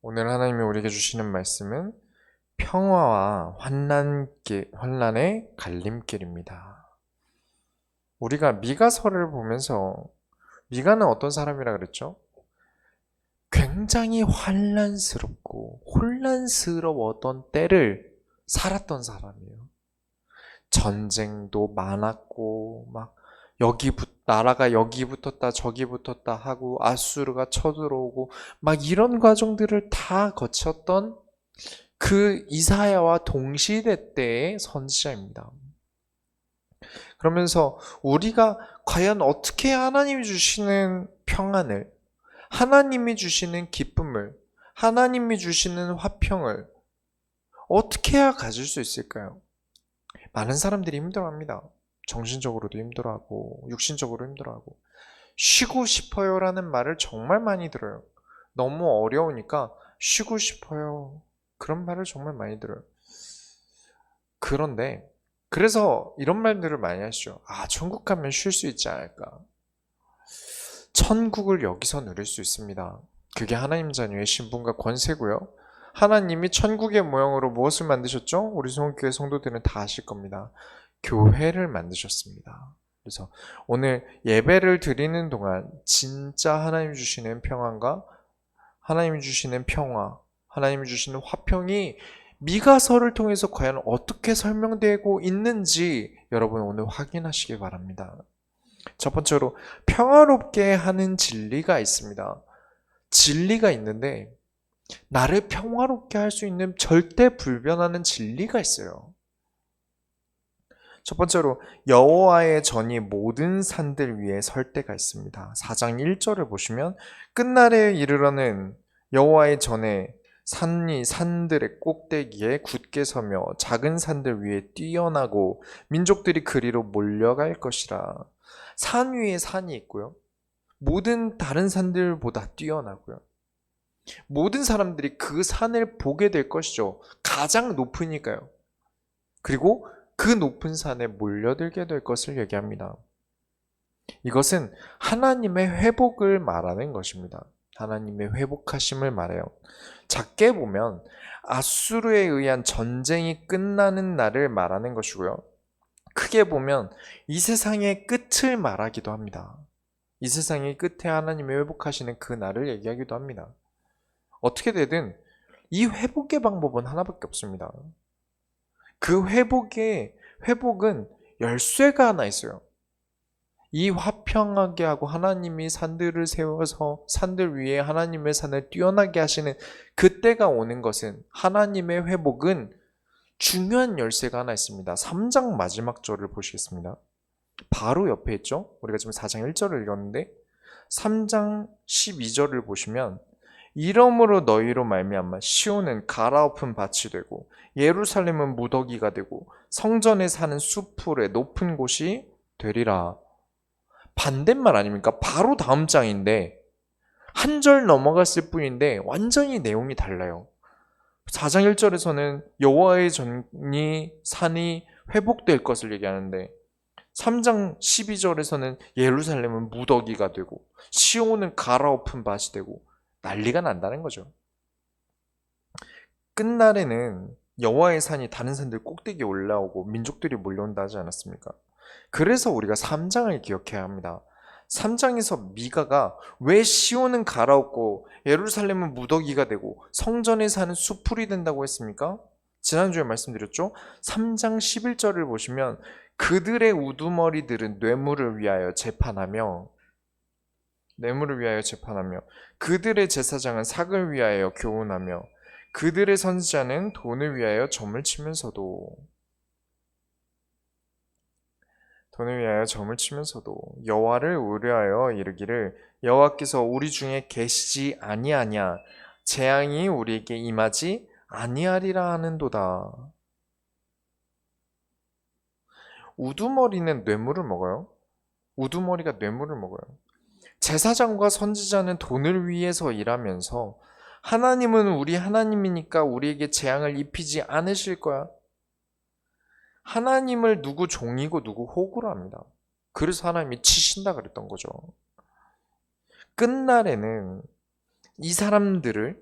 오늘 하나님이 우리에게 주시는 말씀은 평화와 환난의 갈림길입니다. 우리가 미가서를 보면서 미가는 어떤 사람이라 그랬죠? 굉장히 환란스럽고 혼란스러웠던 때를 살았던 사람이에요. 전쟁도 많았고 나라가 여기 붙었다 저기 붙었다 하고 아수르가 쳐들어오고 막 이런 과정들을 다 거쳤던 그 이사야와 동시대 때의 선지자입니다. 그러면서 우리가 과연 어떻게 하나님이 주시는 평안을, 하나님이 주시는 기쁨을, 하나님이 주시는 화평을 어떻게 해야 가질 수 있을까요? 많은 사람들이 힘들어합니다. 정신적으로도 힘들어하고 육신적으로 힘들어하고 쉬고 싶어요라는 말을 정말 많이 들어요. 너무 어려우니까 쉬고 싶어요. 그런 말을 정말 많이 들어요. 그런데 그래서 이런 말들을 많이 하시죠. 천국 가면 쉴 수 있지 않을까? 천국을 여기서 누릴 수 있습니다. 그게 하나님 자녀의 신분과 권세고요. 하나님이 천국의 모형으로 무엇을 만드셨죠? 우리 성교회 성도들은 다 아실 겁니다. 교회를 만드셨습니다. 그래서 오늘 예배를 드리는 동안 진짜 하나님 주시는 평안과 하나님이 주시는 평화, 하나님이 주시는 화평이 미가서를 통해서 과연 어떻게 설명되고 있는지 여러분 오늘 확인하시기 바랍니다. 첫 번째로 평화롭게 하는 진리가 있습니다. 진리가 있는데 나를 평화롭게 할 수 있는 절대 불변하는 진리가 있어요. 첫 번째로 여호와의 전이 모든 산들 위에 설 때가 있습니다. 4장 1절을 보시면 끝날에 이르러는 여호와의 전에 산이 산들의 꼭대기에 굳게 서며 작은 산들 위에 뛰어나고 민족들이 그리로 몰려갈 것이라. 산 위에 산이 있고요. 모든 다른 산들보다 뛰어나고요. 모든 사람들이 그 산을 보게 될 것이죠. 가장 높으니까요. 그리고 그 높은 산에 몰려들게 될 것을 얘기합니다. 이것은 하나님의 회복을 말하는 것입니다. 하나님의 회복하심을 말해요. 작게 보면 아수르에 의한 전쟁이 끝나는 날을 말하는 것이고요. 크게 보면 이 세상의 끝을 말하기도 합니다. 이 세상의 끝에 하나님이 회복하시는 그 날을 얘기하기도 합니다. 어떻게 되든 이 회복의 방법은 하나밖에 없습니다. 그 회복은 열쇠가 하나 있어요. 이 화평하게 하고 하나님이 산들을 세워서 산들 위에 하나님의 산을 뛰어나게 하시는 그때가 오는 것은 하나님의 회복은 중요한 열쇠가 하나 있습니다. 3장 마지막 절을 보시겠습니다. 바로 옆에 있죠? 우리가 지금 4장 1절을 읽었는데 3장 12절을 보시면 이러므로 너희로 말미암아 시온은 갈아엎은 밭이 되고 예루살렘은 무더기가 되고 성전에 사는 숲풀의 높은 곳이 되리라. 반대말 아닙니까? 바로 다음 장인데 한 절 넘어갔을 뿐인데 완전히 내용이 달라요. 4장 1절에서는 여호와의 전이 산이 회복될 것을 얘기하는데 3장 12절에서는 예루살렘은 무더기가 되고 시온은 갈아엎은 밭이 되고 난리가 난다는 거죠. 끝날에는 여호와의 산이 다른 산들 꼭대기에 올라오고 민족들이 몰려온다 하지 않았습니까? 그래서 우리가 3장을 기억해야 합니다. 3장에서 미가가 왜 시온은 갈아엎고 예루살렘은 무더기가 되고 성전에 사는 수풀이 된다고 했습니까? 지난주에 말씀드렸죠? 3장 11절을 보시면 그들의 우두머리들은 뇌물을 위하여 재판하며 그들의 제사장은 삭을 위하여 교훈하며 그들의 선지자는 돈을 위하여 점을 치면서도 여호와를 의뢰하여 이르기를 여호와께서 우리 중에 계시지 아니하냐 재앙이 우리에게 임하지 아니하리라 하는도다. 우두머리는 뇌물을 먹어요. 우두머리가 뇌물을 먹어요. 제사장과 선지자는 돈을 위해서 일하면서 하나님은 우리 하나님이니까 우리에게 재앙을 입히지 않으실 거야. 하나님을 누구 종이고 누구 호구로 합니다. 그래서 하나님이 치신다 그랬던 거죠. 끝날에는 이 사람들을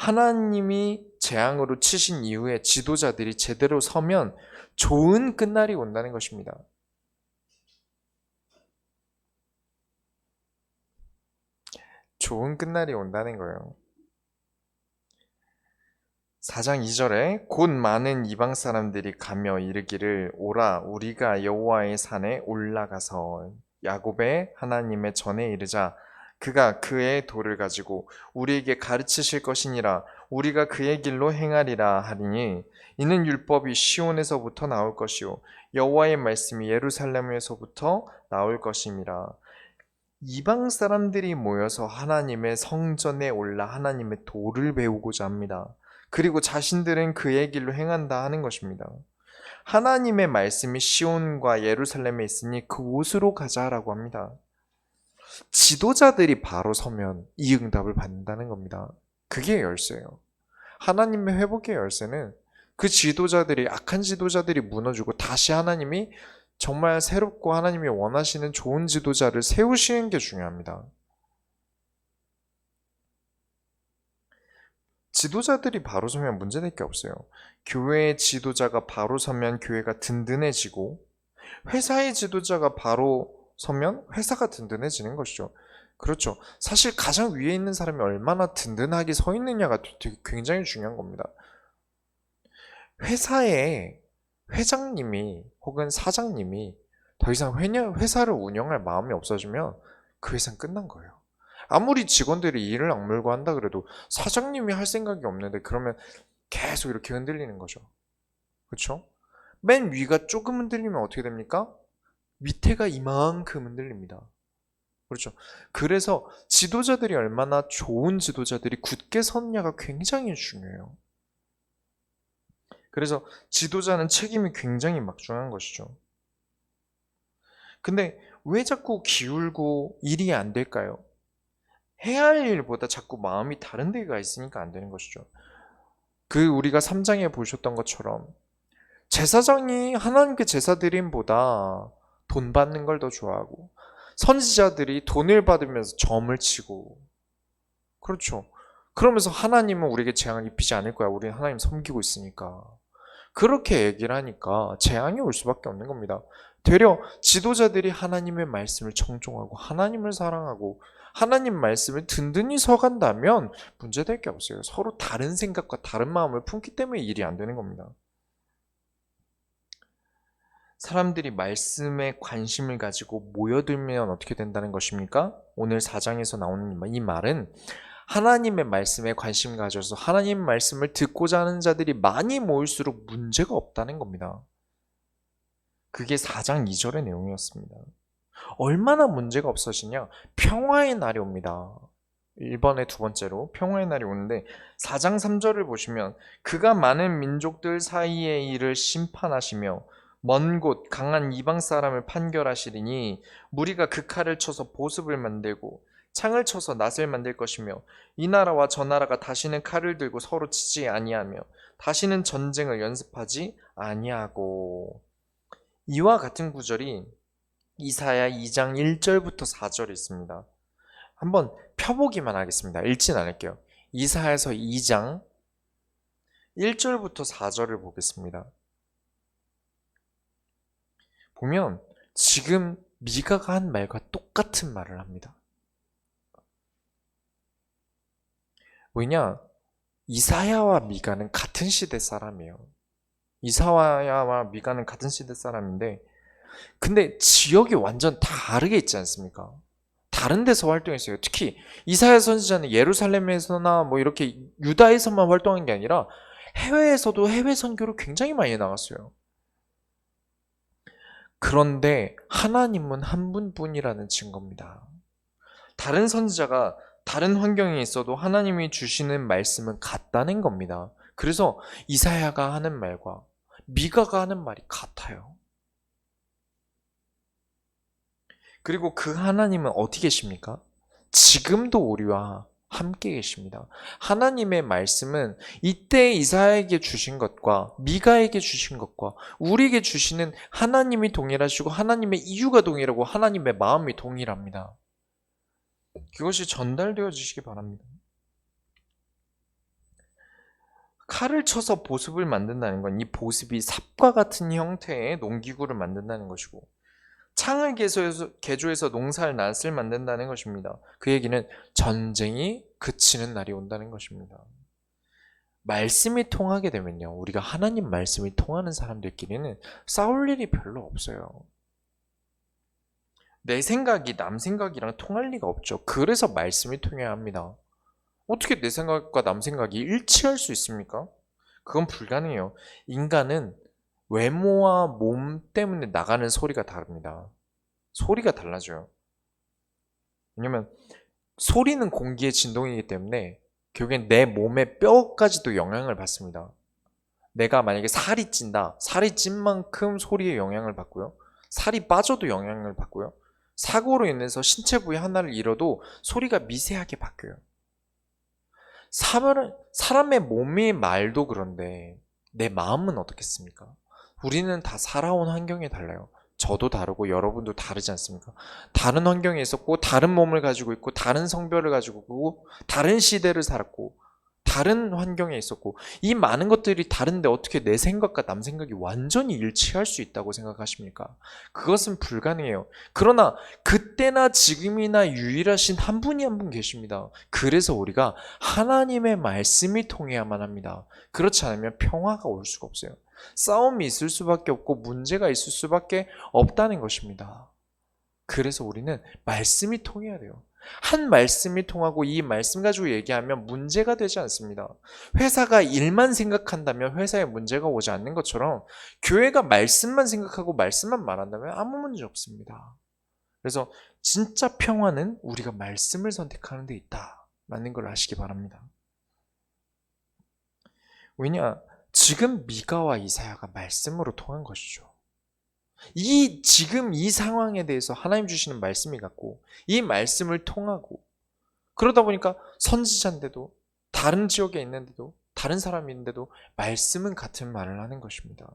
하나님이 재앙으로 치신 이후에 지도자들이 제대로 서면 좋은 끝날이 온다는 것입니다. 좋은 끝날이 온다는 거예요. 4장 2절에 곧 많은 이방 사람들이 가며 이르기를 오라 우리가 여호와의 산에 올라가서 야곱의 하나님의 전에 이르자 그가 그의 돌을 가지고 우리에게 가르치실 것이니라 우리가 그의 길로 행하리라 하리니 이는 율법이 시온에서부터 나올 것이요 여호와의 말씀이 예루살렘에서부터 나올 것임이라. 이방 사람들이 모여서 하나님의 성전에 올라 하나님의 도를 배우고자 합니다. 그리고 자신들은 그의 길로 행한다 하는 것입니다. 하나님의 말씀이 시온과 예루살렘에 있으니 그곳으로 가자라고 합니다. 지도자들이 바로 서면 이 응답을 받는다는 겁니다. 그게 열쇠예요. 하나님의 회복의 열쇠는 그 지도자들이 악한 지도자들이 무너지고 다시 하나님이 정말 새롭고 하나님이 원하시는 좋은 지도자를 세우시는 게 중요합니다. 지도자들이 바로 서면 문제될 게 없어요. 교회의 지도자가 바로 서면 교회가 든든해지고 회사의 지도자가 바로 서면 회사가 든든해지는 것이죠. 그렇죠. 사실 가장 위에 있는 사람이 얼마나 든든하게 서 있느냐가 되게 굉장히 중요한 겁니다. 회사에 회장님이 혹은 사장님이 더 이상 회사를 운영할 마음이 없어지면 그 회사는 끝난 거예요. 아무리 직원들이 일을 악물고 한다 그래도 사장님이 할 생각이 없는데 그러면 계속 이렇게 흔들리는 거죠. 그렇죠? 맨 위가 조금 흔들리면 어떻게 됩니까? 밑에가 이만큼 흔들립니다. 그렇죠? 그래서 지도자들이 얼마나 좋은 지도자들이 굳게 섰냐가 굉장히 중요해요. 그래서 지도자는 책임이 굉장히 막중한 것이죠. 근데 왜 자꾸 기울고 일이 안 될까요? 해야 할 일보다 자꾸 마음이 다른 데가 있으니까 안 되는 것이죠. 우리가 3장에 보셨던 것처럼 제사장이 하나님께 제사 드림보다 돈 받는 걸 더 좋아하고 선지자들이 돈을 받으면서 점을 치고 그렇죠. 그러면서 하나님은 우리에게 재앙을 입히지 않을 거야. 우리는 하나님 섬기고 있으니까. 그렇게 얘기를 하니까 재앙이 올 수밖에 없는 겁니다. 되려 지도자들이 하나님의 말씀을 청종하고 하나님을 사랑하고 하나님 말씀을 든든히 서간다면 문제될 게 없어요. 서로 다른 생각과 다른 마음을 품기 때문에 일이 안 되는 겁니다. 사람들이 말씀에 관심을 가지고 모여들면 어떻게 된다는 것입니까? 오늘 4장에서 나오는 이 말은 하나님의 말씀에 관심 가져서 하나님 말씀을 듣고자 하는 자들이 많이 모일수록 문제가 없다는 겁니다. 그게 4장 2절의 내용이었습니다. 얼마나 문제가 없어지냐? 평화의 날이 옵니다. 1번에 두 번째로 평화의 날이 오는데 4장 3절을 보시면 그가 많은 민족들 사이의 일을 심판하시며 먼 곳 강한 이방 사람을 판결하시리니 무리가 그 칼을 쳐서 보습을 만들고 창을 쳐서 낫을 만들 것이며 이 나라와 저 나라가 다시는 칼을 들고 서로 치지 아니하며 다시는 전쟁을 연습하지 아니하고. 이와 같은 구절이 이사야 2장 1절부터 4절에 있습니다. 한번 펴보기만 하겠습니다. 읽진 않을게요. 이사야서 2장 1절부터 4절을 보겠습니다. 보면 지금 미가가 한 말과 똑같은 말을 합니다. 왜냐? 이사야와 미가는 같은 시대 사람이에요. 이사야와 미가는 같은 시대 사람인데 근데 지역이 완전 다르게 있지 않습니까? 다른 데서 활동했어요. 특히 이사야 선지자는 예루살렘에서나 뭐 이렇게 유다에서만 활동한 게 아니라 해외에서도 해외 선교를 굉장히 많이 나갔어요. 그런데 하나님은 한 분뿐이라는 증거입니다. 다른 선지자가 다른 환경에 있어도 하나님이 주시는 말씀은 같다는 겁니다. 그래서 이사야가 하는 말과 미가가 하는 말이 같아요. 그리고 그 하나님은 어디 계십니까? 지금도 우리와 함께 계십니다. 하나님의 말씀은 이때 이사야에게 주신 것과 미가에게 주신 것과 우리에게 주시는 하나님이 동일하시고 하나님의 이유가 동일하고 하나님의 마음이 동일합니다. 그것이 전달되어 주시기 바랍니다. 칼을 쳐서 보습을 만든다는 건 이 보습이 삽과 같은 형태의 농기구를 만든다는 것이고, 창을 개조해서 농사를 낫을 만든다는 것입니다. 그 얘기는 전쟁이 그치는 날이 온다는 것입니다. 말씀이 통하게 되면요, 우리가 하나님 말씀이 통하는 사람들끼리는 싸울 일이 별로 없어요. 내 생각이 남 생각이랑 통할 리가 없죠. 그래서 말씀이 통해야 합니다. 어떻게 내 생각과 남 생각이 일치할 수 있습니까? 그건 불가능해요. 인간은 외모와 몸 때문에 나가는 소리가 다릅니다. 소리가 달라져요. 왜냐면 소리는 공기의 진동이기 때문에 결국엔 내 몸의 뼈까지도 영향을 받습니다. 내가 만약에 살이 찐다. 살이 찐 만큼 소리에 영향을 받고요. 살이 빠져도 영향을 받고요. 사고로 인해서 신체 부위 하나를 잃어도 소리가 미세하게 바뀌어요. 사람의 몸의 말도 그런데 내 마음은 어떻겠습니까? 우리는 다 살아온 환경이 달라요. 저도 다르고 여러분도 다르지 않습니까? 다른 환경에 있었고, 다른 몸을 가지고 있고, 다른 성별을 가지고 있고, 다른 시대를 살았고, 다른 환경에 있었고, 이 많은 것들이 다른데 어떻게 내 생각과 남 생각이 완전히 일치할 수 있다고 생각하십니까? 그것은 불가능해요. 그러나 그때나 지금이나 유일하신 한 분이 한 분 계십니다. 그래서 우리가 하나님의 말씀이 통해야만 합니다. 그렇지 않으면 평화가 올 수가 없어요. 싸움이 있을 수밖에 없고 문제가 있을 수밖에 없다는 것입니다. 그래서 우리는 말씀이 통해야 돼요. 한 말씀이 통하고 이 말씀 가지고 얘기하면 문제가 되지 않습니다. 회사가 일만 생각한다면 회사에 문제가 오지 않는 것처럼 교회가 말씀만 생각하고 말씀만 말한다면 아무 문제 없습니다. 그래서 진짜 평화는 우리가 말씀을 선택하는 데 있다라는 걸 아시기 바랍니다. 왜냐? 지금 미가와 이사야가 말씀으로 통한 것이죠. 지금 이 상황에 대해서 하나님 주시는 말씀이 같고, 이 말씀을 통하고, 그러다 보니까 선지자인데도, 다른 지역에 있는데도, 다른 사람이 있는데도 말씀은 같은 말을 하는 것입니다.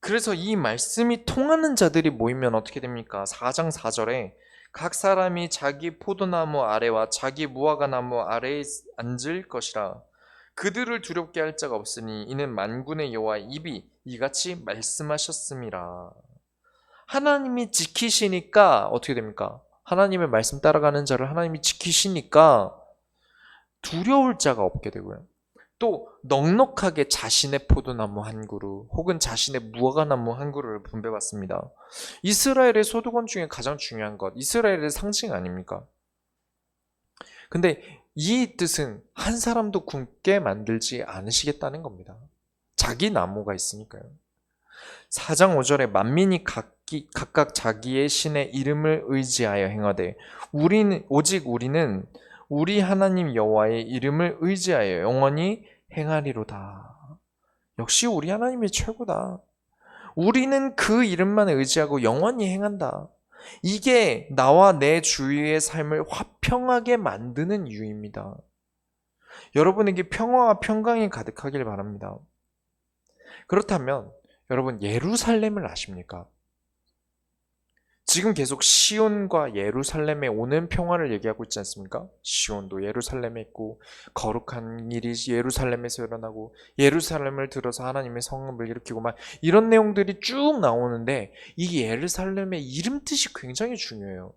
그래서 이 말씀이 통하는 자들이 모이면 어떻게 됩니까? 4장 4절에 각 사람이 자기 포도나무 아래와 자기 무화과나무 아래에 앉을 것이라. 그들을 두렵게 할 자가 없으니 이는 만군의 여호와의 입이 이같이 말씀하셨음이라. 하나님이 지키시니까 어떻게 됩니까? 하나님의 말씀 따라가는 자를 하나님이 지키시니까 두려울 자가 없게 되고요. 또 넉넉하게 자신의 포도나무 한 그루 혹은 자신의 무화과나무 한 그루를 분배받습니다. 이스라엘의 소득원 중에 가장 중요한 것, 이스라엘의 상징 아닙니까? 근데 이 뜻은 한 사람도 굶게 만들지 않으시겠다는 겁니다. 자기 나무가 있으니까요. 4장 5절에 만민이 각각 자기의 신의 이름을 의지하여 행하되 오직 우리는 우리 하나님 여호와의 이름을 의지하여 영원히 행하리로다. 역시 우리 하나님이 최고다. 우리는 그 이름만 의지하고 영원히 행한다. 이게 나와 내 주위의 삶을 화평하게 만드는 이유입니다. 여러분에게 평화와 평강이 가득하길 바랍니다. 그렇다면 여러분 예루살렘을 아십니까? 지금 계속 시온과 예루살렘에 오는 평화를 얘기하고 있지 않습니까? 시온도 예루살렘에 있고 거룩한 일이 예루살렘에서 일어나고 예루살렘을 들어서 하나님의 성읍을 일으키고 막 이런 내용들이 쭉 나오는데 이 예루살렘의 이름 뜻이 굉장히 중요해요.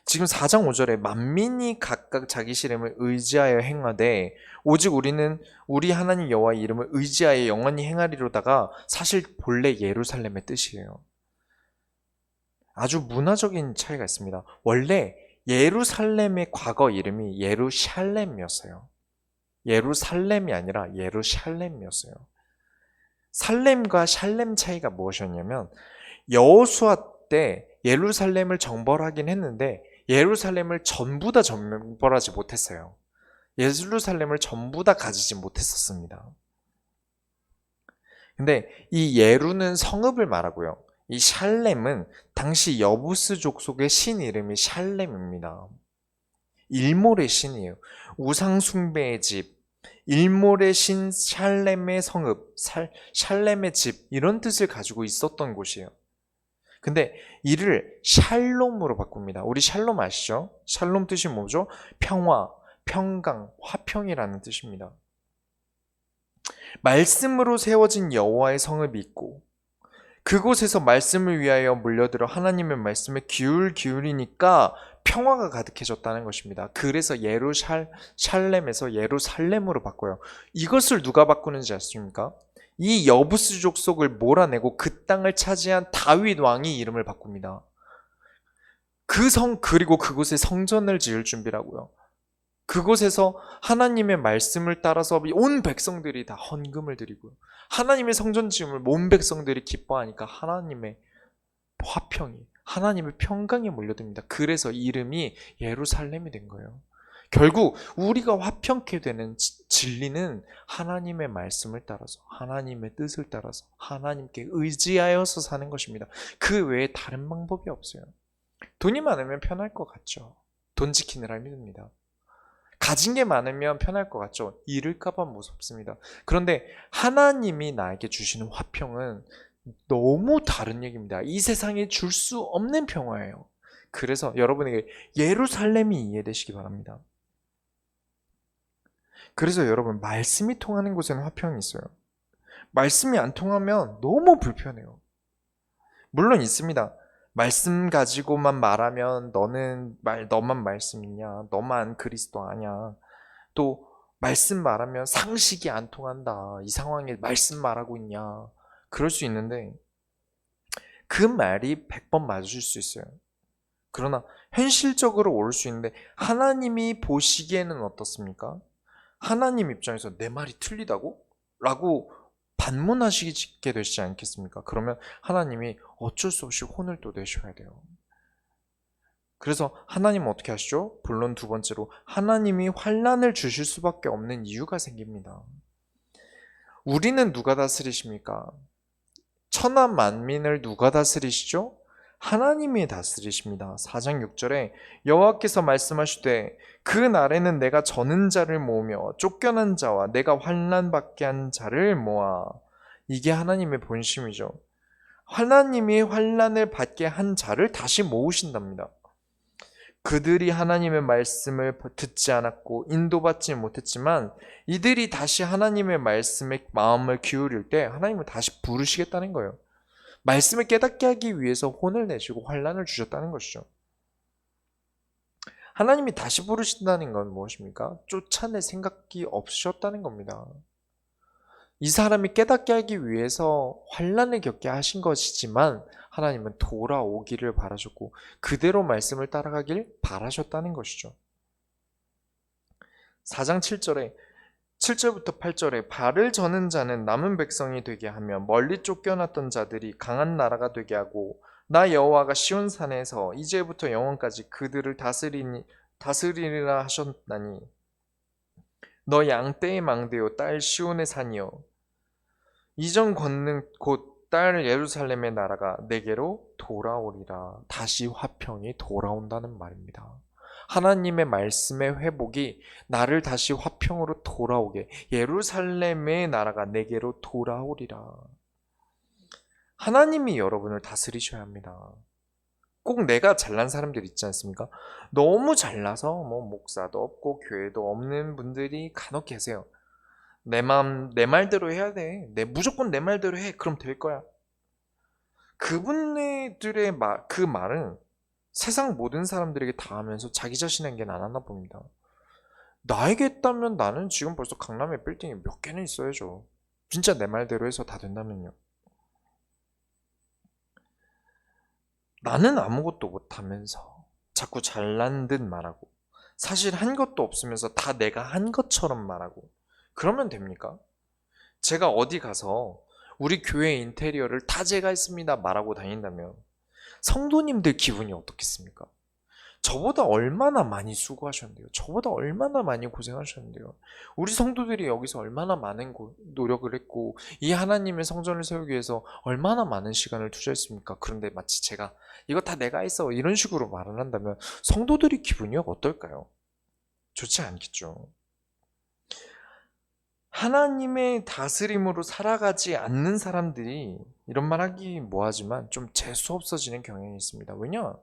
지금 4장 5절에 만민이 각각 자기 이름을 의지하여 행하되 오직 우리는 우리 하나님 여호와의 이름을 의지하여 영원히 행하리로다가 사실 본래 예루살렘의 뜻이에요. 아주 문화적인 차이가 있습니다. 원래 예루살렘의 과거 이름이 예루샬렘이었어요. 예루살렘이 아니라 예루샬렘이었어요. 살렘과 샬렘 차이가 무엇이었냐면 여호수아 때 예루살렘을 정벌하긴 했는데 예루살렘을 전부 다 정벌하지 못했어요. 예루살렘을 전부 다 가지지 못했었습니다. 근데 이 예루는 성읍을 말하고요. 이 샬렘은 당시 여부스 족속의 신 이름이 샬렘입니다. 일몰의 신이에요. 우상 숭배의 집, 일몰의 신 샬렘의 성읍, 샬렘의 집 이런 뜻을 가지고 있었던 곳이에요. 근데 이를 샬롬으로 바꿉니다. 우리 샬롬 아시죠? 샬롬 뜻이 뭐죠? 평화, 평강, 화평이라는 뜻입니다. 말씀으로 세워진 여호와의 성을 믿고 그곳에서 말씀을 위하여 몰려들어 하나님의 말씀에 기울이니까 평화가 가득해졌다는 것입니다. 그래서 예루살렘에서 예루살렘으로 바꿔요. 이것을 누가 바꾸는지 아십니까? 이 여부스 족속을 몰아내고 그 땅을 차지한 다윗 왕이 이름을 바꿉니다. 그리고 그곳에 성전을 지을 준비라고요. 그곳에서 하나님의 말씀을 따라서 온 백성들이 다 헌금을 드리고요. 하나님의 성전 지음을 온 백성들이 기뻐하니까 하나님의 화평이, 하나님의 평강이 몰려듭니다. 그래서 이름이 예루살렘이 된 거예요. 결국 우리가 화평케 되는 진리는 하나님의 말씀을 따라서, 하나님의 뜻을 따라서, 하나님께 의지하여서 사는 것입니다. 그 외에 다른 방법이 없어요. 돈이 많으면 편할 것 같죠. 돈 지키느라 힘듭니다. 가진 게 많으면 편할 것 같죠. 잃을까봐 무섭습니다. 그런데 하나님이 나에게 주시는 화평은 너무 다른 얘기입니다. 이 세상에 줄 수 없는 평화예요. 그래서 여러분에게 예루살렘이 이해되시기 바랍니다. 그래서 여러분, 말씀이 통하는 곳에는 화평이 있어요. 말씀이 안 통하면 너무 불편해요. 물론 있습니다. 말씀 가지고만 말하면 너만 말씀 있냐? 너만 그리스도 아냐? 또 말씀 말하면 상식이 안 통한다. 이 상황에 말씀 말하고 있냐? 그럴 수 있는데 그 말이 100번 맞을 수 있어요. 그러나 현실적으로 올 수 있는데 하나님이 보시기에는 어떻습니까? 하나님 입장에서 내 말이 틀리다고? 라고 반문하시게 되시지 않겠습니까? 그러면 하나님이 어쩔 수 없이 혼을 또 내셔야 돼요. 그래서 하나님은 어떻게 하시죠? 본론 두 번째로 하나님이 환난을 주실 수밖에 없는 이유가 생깁니다. 우리는 누가 다스리십니까? 천하 만민을 누가 다스리시죠? 하나님이 다스리십니다. 4장 6절에 여호와께서 말씀하시되 그 날에는 내가 저는 자를 모으며 쫓겨난 자와 내가 환난받게 한 자를 모아. 이게 하나님의 본심이죠. 하나님이 환난을 받게 한 자를 다시 모으신답니다. 그들이 하나님의 말씀을 듣지 않았고 인도받지 못했지만 이들이 다시 하나님의 말씀에 마음을 기울일 때 하나님을 다시 부르시겠다는 거예요. 말씀을 깨닫게 하기 위해서 혼을 내시고 환난을 주셨다는 것이죠. 하나님이 다시 부르신다는 건 무엇입니까? 쫓아낼 생각이 없으셨다는 겁니다. 이 사람이 깨닫게 하기 위해서 환난을 겪게 하신 것이지만 하나님은 돌아오기를 바라셨고 그대로 말씀을 따라가길 바라셨다는 것이죠. 4장 7절부터 8절에 발을 저는 자는 남은 백성이 되게 하며 멀리 쫓겨났던 자들이 강한 나라가 되게 하고 나 여호와가 시온 산에서 이제부터 영원까지 그들을 다스리리라 하셨나니 너 양떼의 망대요 딸 시온의 산이요 이전 권능 곧 딸 예루살렘의 나라가 내게로 돌아오리라. 다시 화평이 돌아온다는 말입니다. 하나님의 말씀의 회복이 나를 다시 화평으로 돌아오게 예루살렘의 나라가 내게로 돌아오리라. 하나님이 여러분을 다스리셔야 합니다. 꼭 내가 잘난 사람들 있지 않습니까? 너무 잘나서 목사도 없고 교회도 없는 분들이 간혹 계세요. 내 말대로 해야 돼. 무조건 내 말대로 해. 그럼 될 거야. 그분들의 그 말은 세상 모든 사람들에게 다 하면서 자기 자신에게는 안 하나 봅니다. 나에게 했다면 나는 지금 벌써 강남에 빌딩이 몇 개는 있어야죠. 진짜 내 말대로 해서 다 된다면요. 나는 아무것도 못하면서 자꾸 잘난 듯 말하고 사실 한 것도 없으면서 다 내가 한 것처럼 말하고 그러면 됩니까? 제가 어디 가서 우리 교회 인테리어를 다 제가 했습니다 말하고 다닌다면 성도님들 기분이 어떻겠습니까? 저보다 얼마나 많이 수고하셨는데요. 저보다 얼마나 많이 고생하셨는데요. 우리 성도들이 여기서 얼마나 많은 노력을 했고 이 하나님의 성전을 세우기 위해서 얼마나 많은 시간을 투자했습니까? 그런데 마치 제가 이거 다 내가 했어 이런 식으로 말을 한다면 성도들이 기분이 어떨까요? 좋지 않겠죠. 하나님의 다스림으로 살아가지 않는 사람들이 이런 말 하기 뭐하지만 좀 재수 없어지는 경향이 있습니다. 왜냐?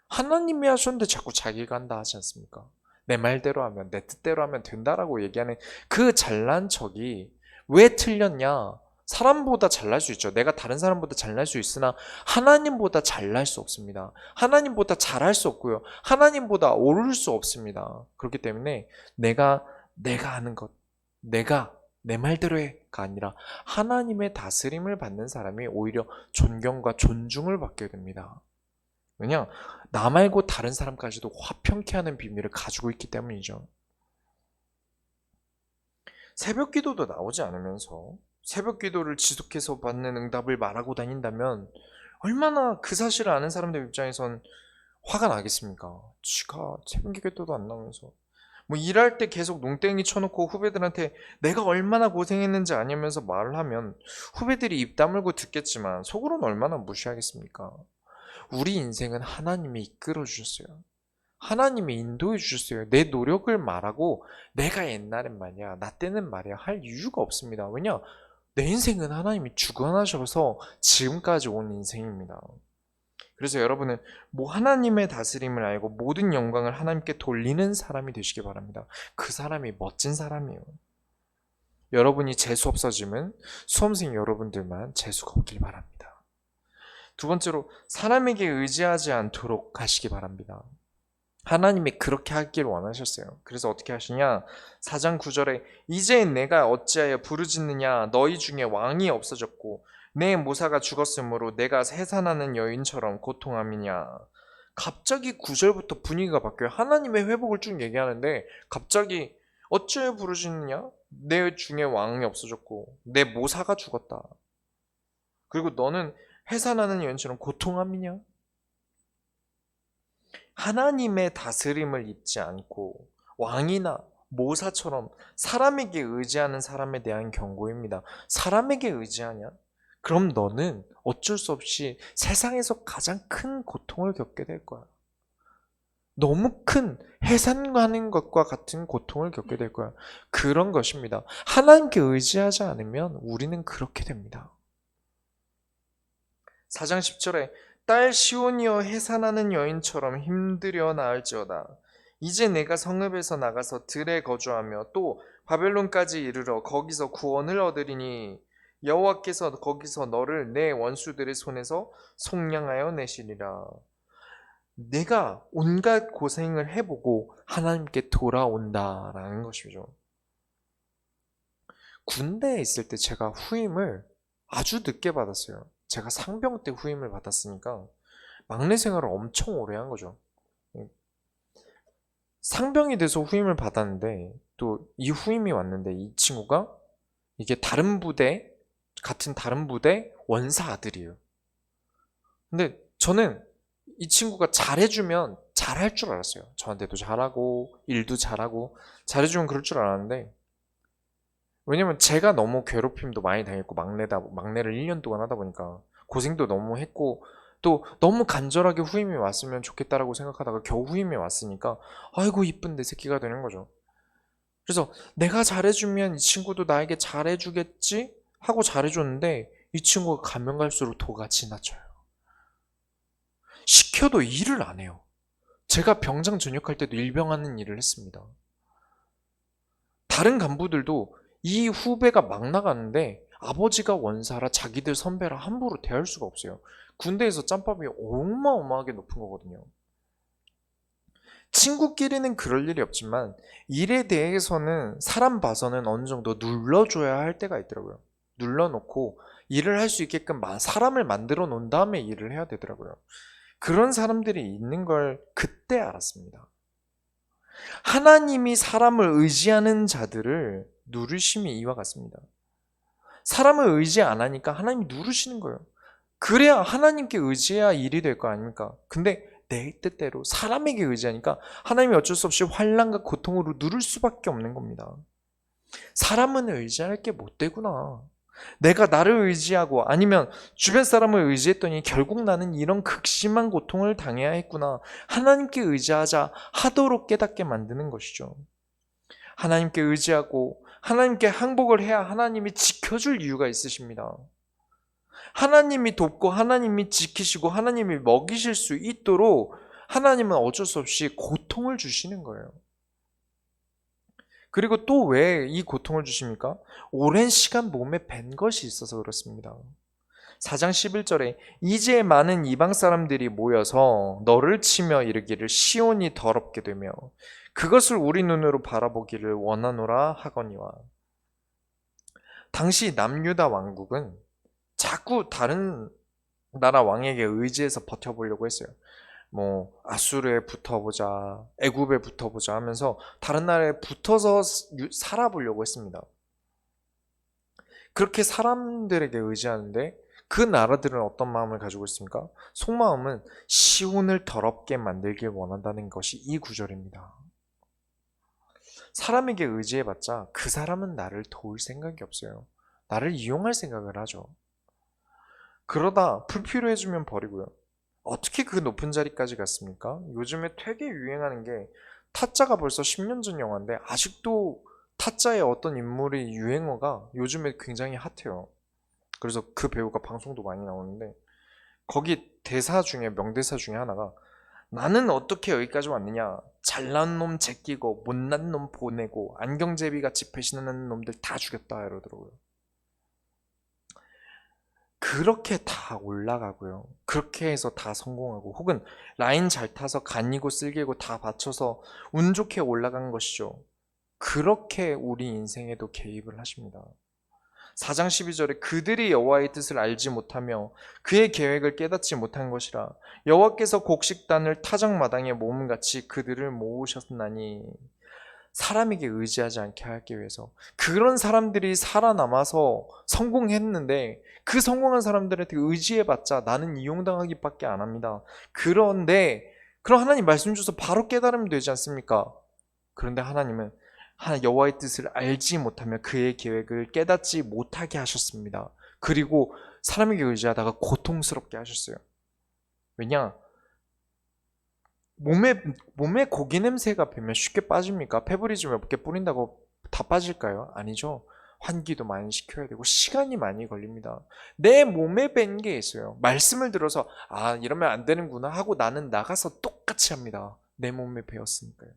하나님이 하셨는데 자꾸 자기가 한다 하지 않습니까? 내 말대로 하면, 내 뜻대로 하면 된다라고 얘기하는 그 잘난 척이 왜 틀렸냐? 사람보다 잘날 수 있죠. 내가 다른 사람보다 잘날 수 있으나 하나님보다 잘날 수 없습니다. 하나님보다 잘할 수 없고요. 하나님보다 오를 수 없습니다. 그렇기 때문에 내가 하는 것, 내가 내 말대로 해가 아니라 하나님의 다스림을 받는 사람이 오히려 존경과 존중을 받게 됩니다. 왜냐? 나 말고 다른 사람까지도 화평케 하는 비밀을 가지고 있기 때문이죠. 새벽 기도도 나오지 않으면서 새벽 기도를 지속해서 받는 응답을 말하고 다닌다면 얼마나 그 사실을 아는 사람들 입장에선 화가 나겠습니까? 지가 새벽 기도도 안 나오면서 뭐 일할 때 계속 농땡이 쳐놓고 후배들한테 내가 얼마나 고생했는지 아냐면서 말을 하면 후배들이 입 다물고 듣겠지만 속으로는 얼마나 무시하겠습니까? 우리 인생은 하나님이 이끌어 주셨어요. 하나님이 인도해 주셨어요. 내 노력을 말하고 내가 옛날엔 말이야, 나 때는 말이야 할 이유가 없습니다. 왜냐? 내 인생은 하나님이 주관하셔서 지금까지 온 인생입니다. 그래서 여러분은 하나님의 다스림을 알고 모든 영광을 하나님께 돌리는 사람이 되시기 바랍니다. 그 사람이 멋진 사람이에요. 여러분이 재수 없어지면 수험생 여러분들만 재수가 없길 바랍니다. 두 번째로 사람에게 의지하지 않도록 하시기 바랍니다. 하나님이 그렇게 하길 원하셨어요. 그래서 어떻게 하시냐? 4장 9절에 이제 내가 어찌하여 부르짖느냐? 너희 중에 왕이 없어졌고 내 모사가 죽었으므로 내가 해산하는 여인처럼 고통함이냐? 갑자기 9절부터 분위기가 바뀌어요. 하나님의 회복을 쭉 얘기하는데 갑자기 어찌하여 부르짖느냐? 내 중에 왕이 없어졌고 내 모사가 죽었다. 그리고 너는 해산하는 여인처럼 고통함이냐? 하나님의 다스림을 입지 않고 왕이나 모사처럼 사람에게 의지하는 사람에 대한 경고입니다. 사람에게 의지하냐? 그럼 너는 어쩔 수 없이 세상에서 가장 큰 고통을 겪게 될 거야. 너무 큰 해산하는 것과 같은 고통을 겪게 될 거야. 그런 것입니다. 하나님께 의지하지 않으면 우리는 그렇게 됩니다. 4장 10절에 딸 시온이여 해산하는 여인처럼 힘들여 나을지어다. 이제 내가 성읍에서 나가서 들에 거주하며 또 바벨론까지 이르러 거기서 구원을 얻으리니 여호와께서 거기서 너를 내 원수들의 손에서 속량하여 내시리라. 내가 온갖 고생을 해보고 하나님께 돌아온다라는 것이죠. 군대에 있을 때 제가 후임을 아주 늦게 받았어요. 제가 상병 때 후임을 받았으니까 막내 생활을 엄청 오래 한 거죠. 상병이 돼서 후임을 받았는데 또 이 후임이 왔는데 이 친구가 이게 같은 다른 부대 원사 아들이에요. 근데 저는 이 친구가 잘해주면 잘할 줄 알았어요. 저한테도 잘하고 일도 잘하고 잘해주면 그럴 줄 알았는데 왜냐면 제가 너무 괴롭힘도 많이 당했고 막내를 1년 동안 하다 보니까 고생도 너무 했고 또 너무 간절하게 후임이 왔으면 좋겠다라고 생각하다가 겨우 후임이 왔으니까 아이고 이쁜 내 새끼가 되는 거죠. 그래서 내가 잘해주면 이 친구도 나에게 잘해주겠지 하고 잘해줬는데 이 친구가 가면 갈수록 도가 지나쳐요. 시켜도 일을 안 해요. 제가 병장 전역할 때도 일병하는 일을 했습니다. 다른 간부들도 이 후배가 막 나가는데 아버지가 원사라 자기들 선배라 함부로 대할 수가 없어요. 군대에서 짬밥이 어마어마하게 높은 거거든요. 친구끼리는 그럴 일이 없지만 일에 대해서는 사람 봐서는 어느 정도 눌러줘야 할 때가 있더라고요. 눌러놓고 일을 할 수 있게끔 사람을 만들어 놓은 다음에 일을 해야 되더라고요. 그런 사람들이 있는 걸 그때 알았습니다. 하나님이 사람을 의지하는 자들을 누르심이 이와 같습니다. 사람을 의지 안 하니까 하나님이 누르시는 거예요. 그래야 하나님께 의지해야 일이 될 거 아닙니까? 근데 내 뜻대로 사람에게 의지하니까 하나님이 어쩔 수 없이 환난과 고통으로 누를 수밖에 없는 겁니다. 사람은 의지할 게 못 되구나. 내가 나를 의지하고 아니면 주변 사람을 의지했더니 결국 나는 이런 극심한 고통을 당해야 했구나. 하나님께 의지하자 하도록 깨닫게 만드는 것이죠. 하나님께 의지하고 하나님께 항복을 해야 하나님이 지켜줄 이유가 있으십니다. 하나님이 돕고 하나님이 지키시고 하나님이 먹이실 수 있도록 하나님은 어쩔 수 없이 고통을 주시는 거예요. 그리고 또 왜 이 고통을 주십니까? 오랜 시간 몸에 밴 것이 있어서 그렇습니다. 4장 11절에 이제 많은 이방 사람들이 모여서 너를 치며 이르기를 시온이 더럽게 되며 그것을 우리 눈으로 바라보기를 원하노라 하거니와. 당시 남유다 왕국은 자꾸 다른 나라 왕에게 의지해서 버텨보려고 했어요. 뭐 아수르에 붙어보자, 애굽에 붙어보자 하면서 다른 나라에 붙어서 살아보려고 했습니다. 그렇게 사람들에게 의지하는데 그 나라들은 어떤 마음을 가지고 있습니까? 속마음은 시온을 더럽게 만들길 원한다는 것이 이 구절입니다. 사람에게 의지해봤자 그 사람은 나를 도울 생각이 없어요. 나를 이용할 생각을 하죠. 그러다 불필요해지면 버리고요. 어떻게 그 높은 자리까지 갔습니까? 요즘에 되게 유행하는 게 타짜가 벌써 10년 전 영화인데 아직도 타짜의 어떤 인물의 유행어가 요즘에 굉장히 핫해요. 그래서 그 배우가 방송도 많이 나오는데 거기 대사 중에 명대사 중에 하나가 나는 어떻게 여기까지 왔느냐 잘난 놈 제끼고 못난 놈 보내고 안경제비같이 배신하는 놈들 다 죽였다 이러더라고요. 그렇게 다 올라가고요. 그렇게 해서 다 성공하고 혹은 라인 잘 타서 간이고 쓸개고 다 받쳐서 운 좋게 올라간 것이죠. 그렇게 우리 인생에도 개입을 하십니다. 4장 12절에 그들이 여호와의 뜻을 알지 못하며 그의 계획을 깨닫지 못한 것이라 여호와께서 곡식단을 타작마당에 모음같이 그들을 모으셨나니. 사람에게 의지하지 않게 하기 위해서 그런 사람들이 살아남아서 성공했는데 그 성공한 사람들한테 의지해봤자 나는 이용당하기밖에 안 합니다. 그런데 그럼 하나님 말씀 주셔서 바로 깨달으면 되지 않습니까? 그런데 하나님은 여호와의 뜻을 알지 못하며 그의 계획을 깨닫지 못하게 하셨습니다. 그리고 사람에게 의지하다가 고통스럽게 하셨어요. 왜냐? 몸에 고기 냄새가 배면 쉽게 빠집니까? 페브리즈 몇 개 뿌린다고 다 빠질까요? 아니죠. 환기도 많이 시켜야 되고 시간이 많이 걸립니다. 내 몸에 밴 게 있어요. 말씀을 들어서 아 이러면 안 되는구나 하고 나는 나가서 똑같이 합니다. 내 몸에 배었으니까요.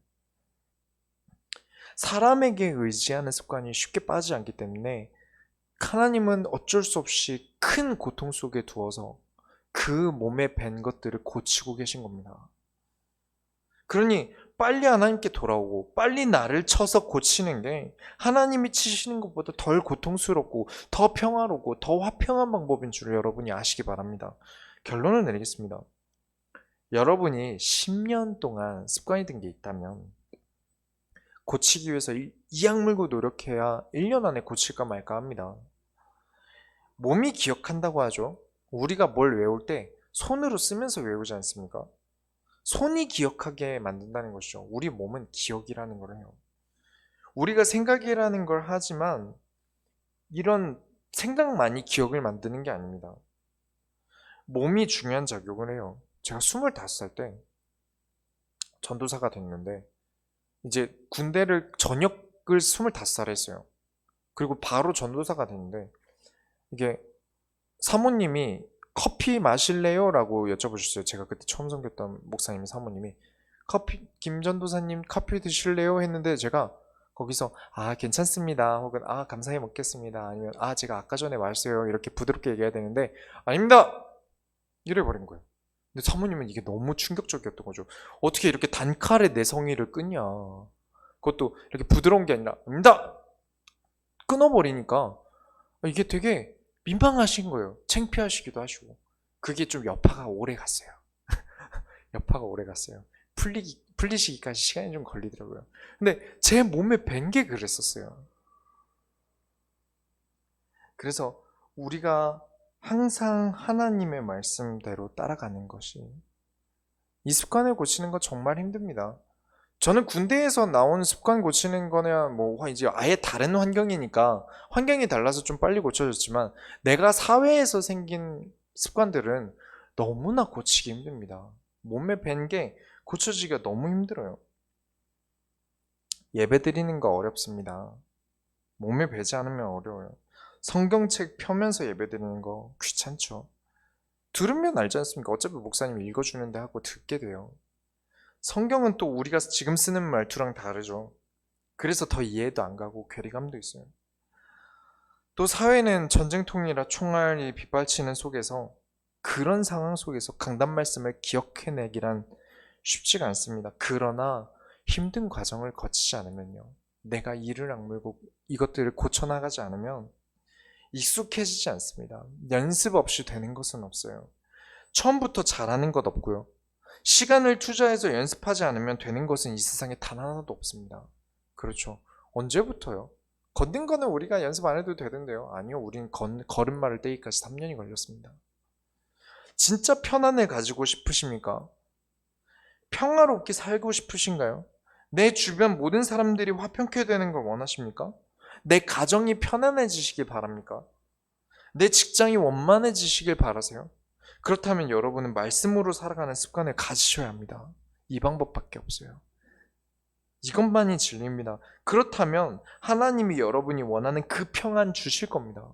사람에게 의지하는 습관이 쉽게 빠지지 않기 때문에 하나님은 어쩔 수 없이 큰 고통 속에 두어서 그 몸에 밴 것들을 고치고 계신 겁니다. 그러니 빨리 하나님께 돌아오고 빨리 나를 쳐서 고치는 게 하나님이 치시는 것보다 덜 고통스럽고 더 평화롭고 더 화평한 방법인 줄 여러분이 아시기 바랍니다. 결론을 내리겠습니다. 여러분이 10년 동안 습관이 든 게 있다면 고치기 위해서 이 악물고 노력해야 1년 안에 고칠까 말까 합니다. 몸이 기억한다고 하죠. 우리가 뭘 외울 때 손으로 쓰면서 외우지 않습니까? 손이 기억하게 만든다는 것이죠. 우리 몸은 기억이라는 걸 해요. 우리가 생각이라는 걸 하지만 이런 생각만이 기억을 만드는 게 아닙니다. 몸이 중요한 작용을 해요. 제가 25살 때 전도사가 됐는데 이제 군대를 전역을 25살에 했어요. 그리고 바로 전도사가 됐는데 이게 사모님이 커피 마실래요? 라고 여쭤보셨어요. 제가 그때 처음 섬겼던 목사님이 사모님이 김 전도사님 커피 드실래요? 했는데 제가 거기서 아 괜찮습니다 혹은 아 감사히 먹겠습니다 아니면 아 제가 아까 전에 말했어요 이렇게 부드럽게 얘기해야 되는데 아닙니다! 이래버린 거예요. 근데 사모님은 이게 너무 충격적이었던 거죠. 어떻게 이렇게 단칼에 내 성의를 끊냐. 그것도 이렇게 부드러운 게 아니라 아닙니다! 끊어버리니까 이게 되게 민망하신 거예요. 창피하시기도 하시고. 그게 좀 여파가 오래 갔어요. 여파가 오래 갔어요. 풀리시기까지 시간이 좀 걸리더라고요. 근데 제 몸에 밴 게 그랬었어요. 그래서 우리가 항상 하나님의 말씀대로 따라가는 것이 이 습관을 고치는 건 정말 힘듭니다. 저는 군대에서 나온 습관 고치는 거냐 뭐 이제 아예 다른 환경이니까 환경이 달라서 좀 빨리 고쳐졌지만 내가 사회에서 생긴 습관들은 너무나 고치기 힘듭니다. 몸에 밴 게 고쳐지기가 너무 힘들어요. 예배 드리는 거 어렵습니다. 몸에 배지 않으면 어려워요. 성경책 펴면서 예배 드리는 거 귀찮죠. 들으면 알지 않습니까? 어차피 목사님이 읽어주는데 하고 듣게 돼요. 성경은 또 우리가 지금 쓰는 말투랑 다르죠. 그래서 더 이해도 안 가고 괴리감도 있어요. 또 사회는 전쟁통이라 총알이 빗발치는 속에서 그런 상황 속에서 강단 말씀을 기억해내기란 쉽지가 않습니다. 그러나 힘든 과정을 거치지 않으면요. 내가 이를 악물고 이것들을 고쳐나가지 않으면 익숙해지지 않습니다. 연습 없이 되는 것은 없어요. 처음부터 잘하는 것 없고요. 시간을 투자해서 연습하지 않으면 되는 것은 이 세상에 단 하나도 없습니다. 그렇죠. 언제부터요? 걷는 거는 우리가 연습 안 해도 되던데요. 아니요. 우린 걸음마를 떼기까지 3년이 걸렸습니다. 진짜 편안을 가지고 싶으십니까? 평화롭게 살고 싶으신가요? 내 주변 모든 사람들이 화평케 되는 걸 원하십니까? 내 가정이 편안해지시길 바랍니까? 내 직장이 원만해지시길 바라세요? 그렇다면 여러분은 말씀으로 살아가는 습관을 가지셔야 합니다. 이 방법밖에 없어요. 이것만이 진리입니다. 그렇다면 하나님이 여러분이 원하는 그 평안 주실 겁니다.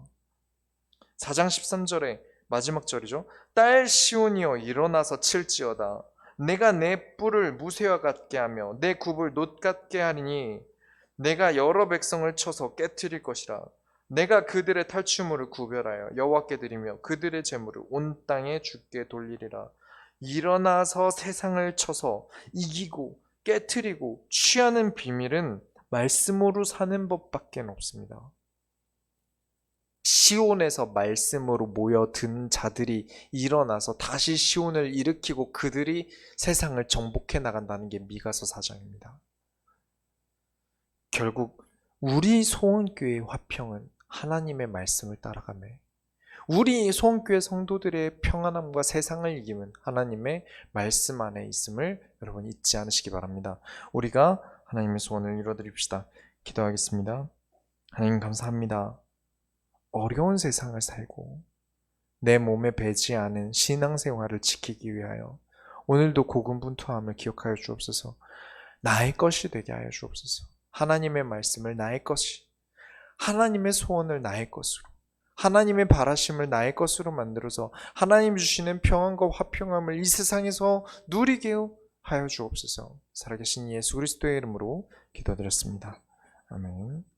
4장 13절에 마지막 절이죠. 딸 시온이여 일어나서 칠지어다. 내가 내 뿔을 무쇠와 같게 하며 내 굽을 놋 같게 하리니 내가 여러 백성을 쳐서 깨트릴 것이라. 내가 그들의 탈취물을 구별하여 여호와께 드리며 그들의 재물을 온 땅에 주께 돌리리라. 일어나서 세상을 쳐서 이기고 깨트리고 취하는 비밀은 말씀으로 사는 법밖에 없습니다. 시온에서 말씀으로 모여든 자들이 일어나서 다시 시온을 일으키고 그들이 세상을 정복해 나간다는 게 미가서 4장입니다. 결국 우리 소원교회의 화평은 하나님의 말씀을 따라가매 우리 소원교회 성도들의 평안함과 세상을 이기는 하나님의 말씀 안에 있음을 여러분 잊지 않으시기 바랍니다. 우리가 하나님의 소원을 이뤄드립시다. 기도하겠습니다. 하나님 감사합니다. 어려운 세상을 살고 내 몸에 배지 않은 신앙생활을 지키기 위하여 오늘도 고군분투함을 기억하여 주옵소서. 나의 것이 되게 하여 주옵소서. 하나님의 말씀을 나의 것이, 하나님의 소원을 나의 것으로, 하나님의 바라심을 나의 것으로 만들어서 하나님 주시는 평안과 화평함을 이 세상에서 누리게 하여 주옵소서. 살아계신 예수 그리스도의 이름으로 기도드렸습니다. 아멘.